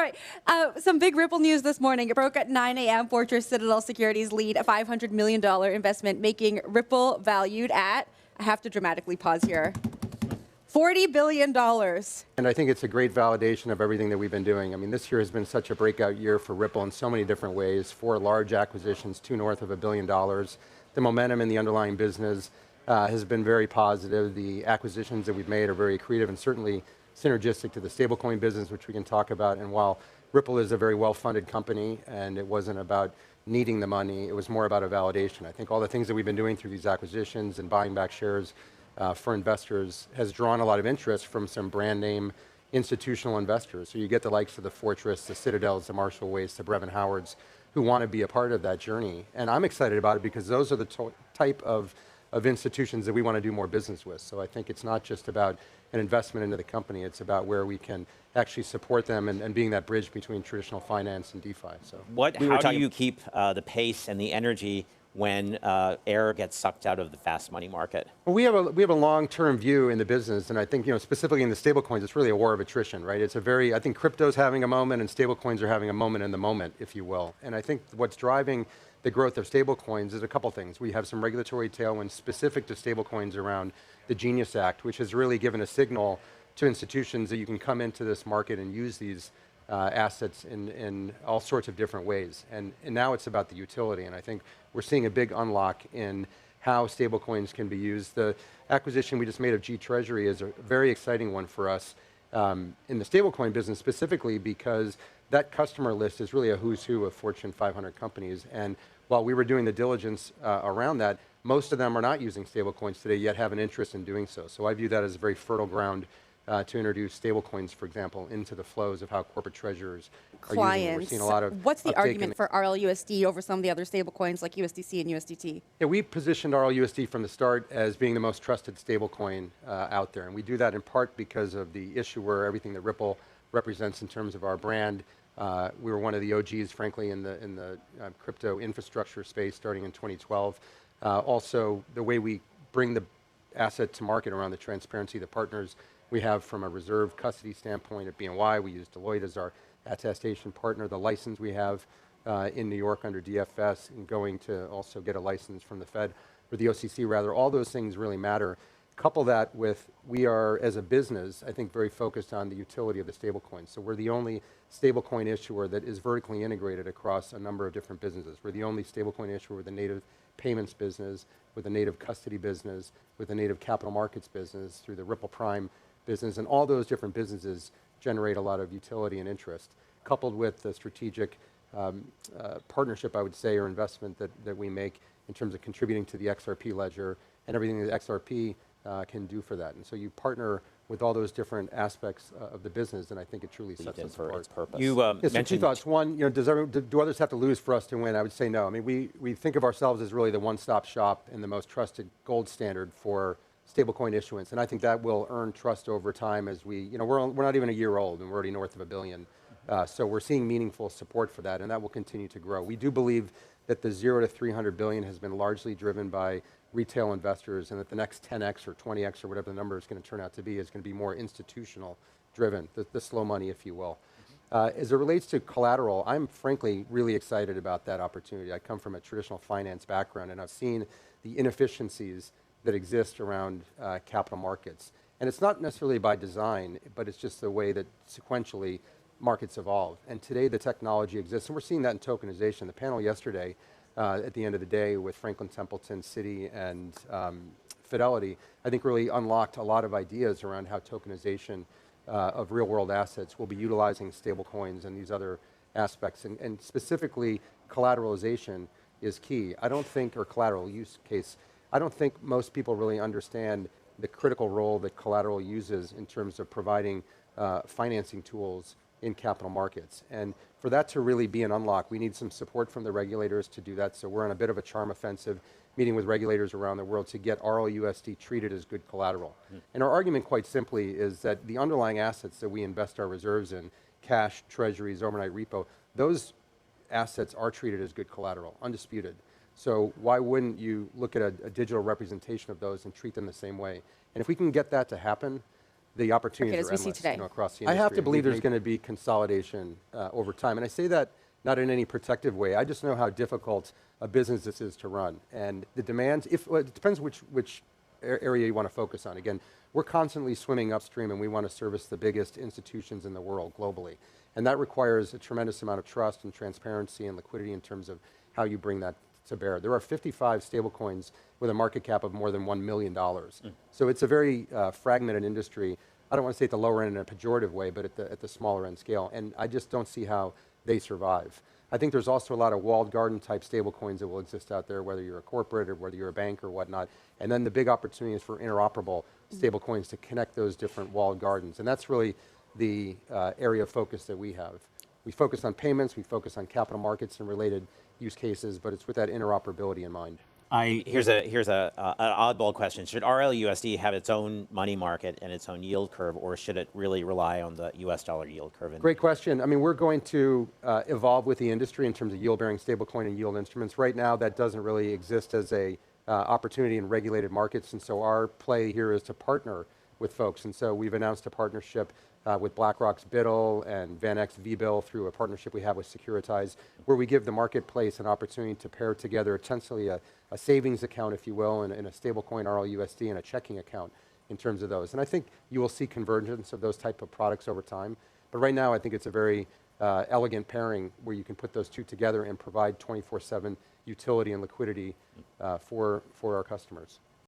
right. Some big Ripple news this morning. It broke at 9 a.m. Fortress Citadel Securities lead a $500 million investment, making Ripple valued at, I have to dramatically pause here, $40 billion. And I think it's a great validation of everything that we've been doing. I mean, this year has been such a breakout year for Ripple in so many different ways. 4 large acquisitions, 2 north of $1 billion. The momentum in the underlying business has been very positive. The acquisitions that we've made are very accretive and certainly synergistic to the stablecoin business, which we can talk about. And while Ripple is a very well-funded company and it wasn't about needing the money, it was more about a validation. I think all the things that we've been doing through these acquisitions and buying back shares for investors has drawn a lot of interest from some brand name institutional investors. So you get the likes of the Fortress, the Citadels, the Marshall Wace, the Brevan Howards, who want to be a part of that journey. And I'm excited about it because those are the type of institutions that we want to do more business with. So I think it's not just about an investment into the company, it's about where we can actually support them and being that bridge between traditional finance and DeFi. So how do you keep the pace and the energy when air gets sucked out of the fast money market? Well, we have a long-term view in the business, and I think specifically in the stablecoins, it's really a war of attrition, right? It's I think crypto's having a moment, and stablecoins are having a moment in the moment, if you will. And I think what's driving the growth of stablecoins is a couple things. We have some regulatory tailwinds specific to stablecoins around the Genius Act, which has really given a signal to institutions that you can come into this market and use these assets in all sorts of different ways. And now it's about the utility, and I think we're seeing a big unlock in how stablecoins can be used. The acquisition we just made of GTreasury is a very exciting one for us in the stablecoin business specifically because that customer list is really a who's who of Fortune 500 companies. And while we were doing the diligence around that, most of them are not using stablecoins today, yet have an interest in doing so. So I view that as a very fertile ground to introduce stablecoins, for example, into the flows of how corporate treasurers are using. We're seeing a lot of What's the argument for RLUSD over some of the other stablecoins like USDC and USDT? Yeah, we positioned RLUSD from the start as being the most trusted stablecoin out there. And we do that in part because of the issuer, everything that Ripple represents in terms of our brand. We were one of the OGs, frankly, in the crypto infrastructure space starting in 2012. Also, the way we bring the asset to market around the transparency, the partners we have from a reserve custody standpoint at BNY. We use Deloitte as our attestation partner. The license we have in New York under DFS and going to also get a license from the Fed, or the OCC rather, all those things really matter. Couple that with, we are, as a business, I think very focused on the utility of the stablecoin. So we're the only stablecoin issuer that is vertically integrated across a number of different businesses. We're the only stablecoin issuer with a native payments business, with a native custody business, with a native capital markets business, through the Ripple Prime business, and all those different businesses generate a lot of utility and interest, coupled with the strategic partnership, I would say, or investment that we make in terms of contributing to the XRP ledger and everything that XRP can do for that. And so you partner with all those different aspects of the business, and I think it truly sets us apart. Its purpose. You mentioned 2 thoughts. One, do others have to lose for us to win? I would say no. I mean, we think of ourselves as really the one-stop shop and the most trusted gold standard for stablecoin issuance, and I think that will earn trust over time as we're not even a year old, and we're already north of $1 billion. So we're seeing meaningful support for that, and that will continue to grow. We do believe that the 0 to 300 billion has been largely driven by retail investors, and that the next 10x or 20x or whatever the number is going to turn out to be is going to be more institutional driven, the slow money, if you will. As it relates to collateral, I'm frankly really excited about that opportunity. I come from a traditional finance background, and I've seen the inefficiencies that exist around capital markets. And it's not necessarily by design, but it's just the way that sequentially markets evolve. And today the technology exists, and we're seeing that in tokenization. The panel yesterday, at the end of the day with Franklin Templeton, Citi, and Fidelity, I think really unlocked a lot of ideas around how tokenization of real world assets will be utilizing stablecoins and these other aspects. And specifically, collateralization is key. I don't think, or collateral use case, I don't think most people really understand the critical role that collateral uses in terms of providing financing tools in capital markets. And for that to really be an unlock, we need some support from the regulators to do that. So we're on a bit of a charm offensive, meeting with regulators around the world to get RLUSD treated as good collateral. And our argument quite simply is that the underlying assets that we invest our reserves in, cash, treasuries, overnight repo, those assets are treated as good collateral, undisputed. So why wouldn't you look at a digital representation of those and treat them the same way? And if we can get that to happen, the opportunities as are we see endless, today. across the I industry. have to believe there's going to be consolidation over time. And I say that not in any protective way. I just know how difficult a business this is to run. And the demands, well, it depends which area you want to focus on. Again, we're constantly swimming upstream and we want to service the biggest institutions in the world globally. And that requires a tremendous amount of trust and transparency and liquidity in terms of how you bring that to bear. There are 55 stablecoins with a market cap of more than $1 million. So it's a very fragmented industry. I don't want to say at the lower end in a pejorative way, but at the smaller end scale. And I just don't see how they survive. I think there's also a lot of walled garden type stablecoins that will exist out there, whether you're a corporate or whether you're a bank or whatnot. And then the big opportunity is for interoperable stablecoins to connect those different walled gardens. And that's really the area of focus that we have. We focus on payments, we focus on capital markets and related use cases, but it's with that interoperability in mind. Here's an oddball question. Should RLUSD have its own money market and its own yield curve, or should it really rely on the US dollar yield curve? Great question. I mean, we're going to evolve with the industry in terms of yield-bearing stablecoin and yield instruments. Right now, that doesn't really exist as a opportunity in regulated markets, and so our play here is to partner with folks. And so we've announced a partnership with BlackRock's BUIDL and VanEck's VBIL through a partnership we have with Securitize, where we give the marketplace an opportunity to pair together essentially a savings account, if you will, and a stablecoin RLUSD and a checking account in terms of those. And I think you will see convergence of those type of products over time. But right now, I think it's a very elegant pairing where you can put those two together and provide 24/7 utility and liquidity for our customers.